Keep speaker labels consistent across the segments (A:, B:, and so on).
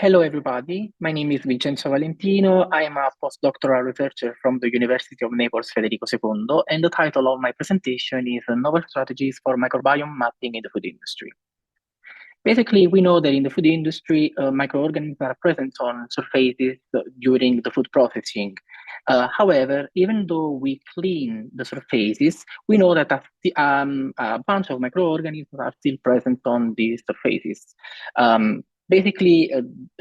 A: Hello, everybody. My name is Vincenzo Valentino. I am a postdoctoral researcher from the University of Naples Federico II, and the title of my presentation is Novel Strategies for Microbiome Mapping in the Food Industry. Basically, we know that in the food industry, microorganisms are present on surfaces during the food processing. However, even though we clean the surfaces, we know that a bunch of microorganisms are still present on these surfaces. Basically,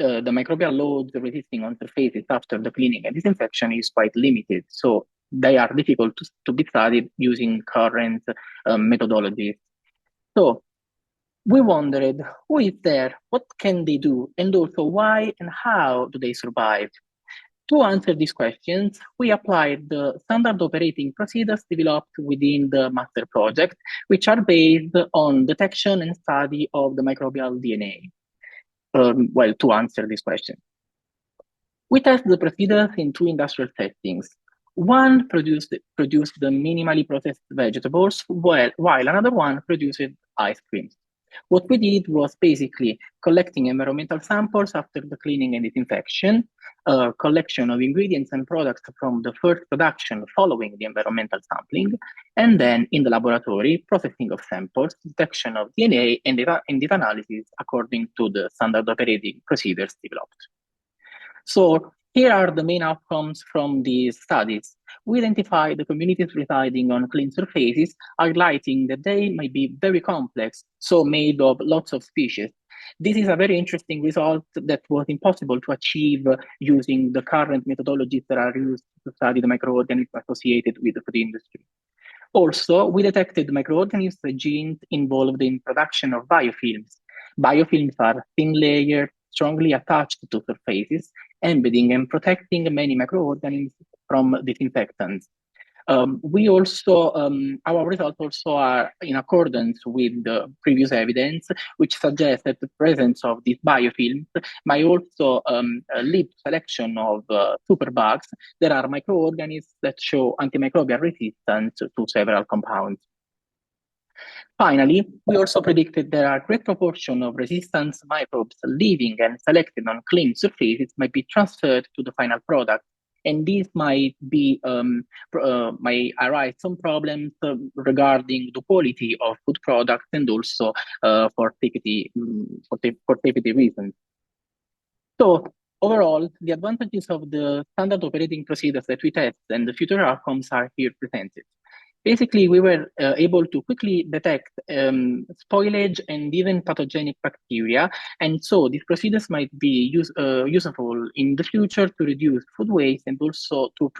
A: the microbial loads resisting on surfaces after the cleaning and disinfection is quite limited. So they are difficult to be studied using current methodologies. So we wondered who is there, what can they do, and also why and how do they survive? To answer these questions, we applied the standard operating procedures developed within the master project, which are based on detection and study of the microbial DNA. To answer this question, we test the procedures in two industrial settings. One produced the minimally processed vegetables, while another one produced ice cream. What we did was basically collecting environmental samples after the cleaning and disinfection, collection of ingredients and products from the first production following the environmental sampling, and then in the laboratory, processing of samples, detection of DNA, and data analysis according to the standard operating procedures developed. So here are the main outcomes from these studies. We identify the communities residing on clean surfaces, highlighting that they might be very complex, so made of lots of species. This is a very interesting result that was impossible to achieve using the current methodologies that are used to study the microorganisms associated with the food industry. Also, we detected microorganisms genes involved in production of biofilms. Biofilms are thin layers strongly attached to surfaces, embedding and protecting many microorganisms from disinfectants. Our results also are in accordance with the previous evidence, which suggests that the presence of these biofilms might also lead to selection of superbugs. There are microorganisms that show antimicrobial resistance to several compounds. Finally, we also predicted that a great proportion of resistant microbes living and selected on clean surfaces might be transferred to the final product. And this might arise some problems regarding the quality of food products and also for safety reasons. So overall, the advantages of the standard operating procedures that we test and the future outcomes are here presented. Basically, we were able to quickly detect spoilage and even pathogenic bacteria. And so these procedures might be useful in the future to reduce food waste and also to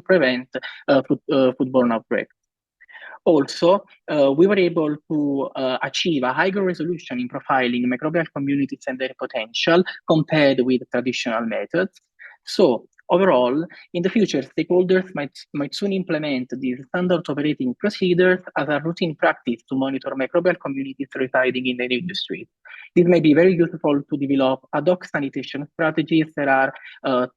A: prevent foodborne outbreaks. Also, we were able to achieve a higher resolution in profiling microbial communities and their potential compared with traditional methods. So overall, in the future, stakeholders might soon implement these standard operating procedures as a routine practice to monitor microbial communities residing in the industry. This may be very useful to develop ad hoc sanitation strategies that are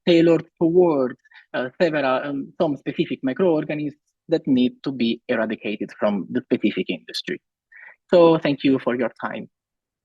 A: tailored towards some specific microorganisms that need to be eradicated from the specific industry. So thank you for your time.